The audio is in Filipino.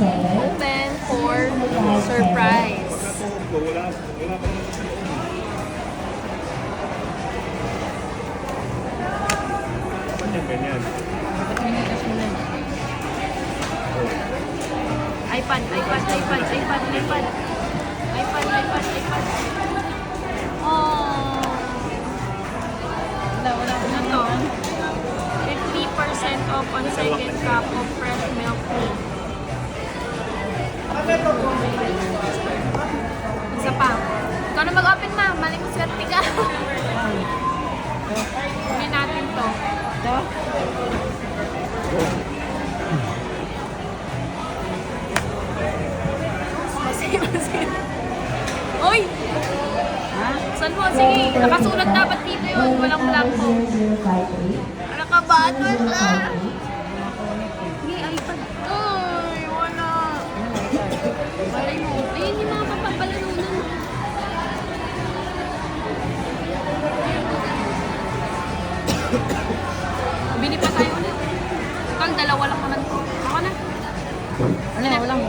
Open for surprise. Wala pa naman. Ganyan. iPad. Oh. Wala to. 50% off on second cup of fresh milk tea. Isa pa. Ikaw na mag-open, ma. Mali mo swerte ka. Hindi natin to. Masih. Uy! Saan mo? Sige, nakasulat dapat dito yun. Walang blanco. Nakabahan wala. Sige, iPad. Uy, wala. Malay mo. Ayun yung mga papapalanunan. Bili pa tayo ulit. Ikaw, dalawa lang naman ko. Ako na. Walang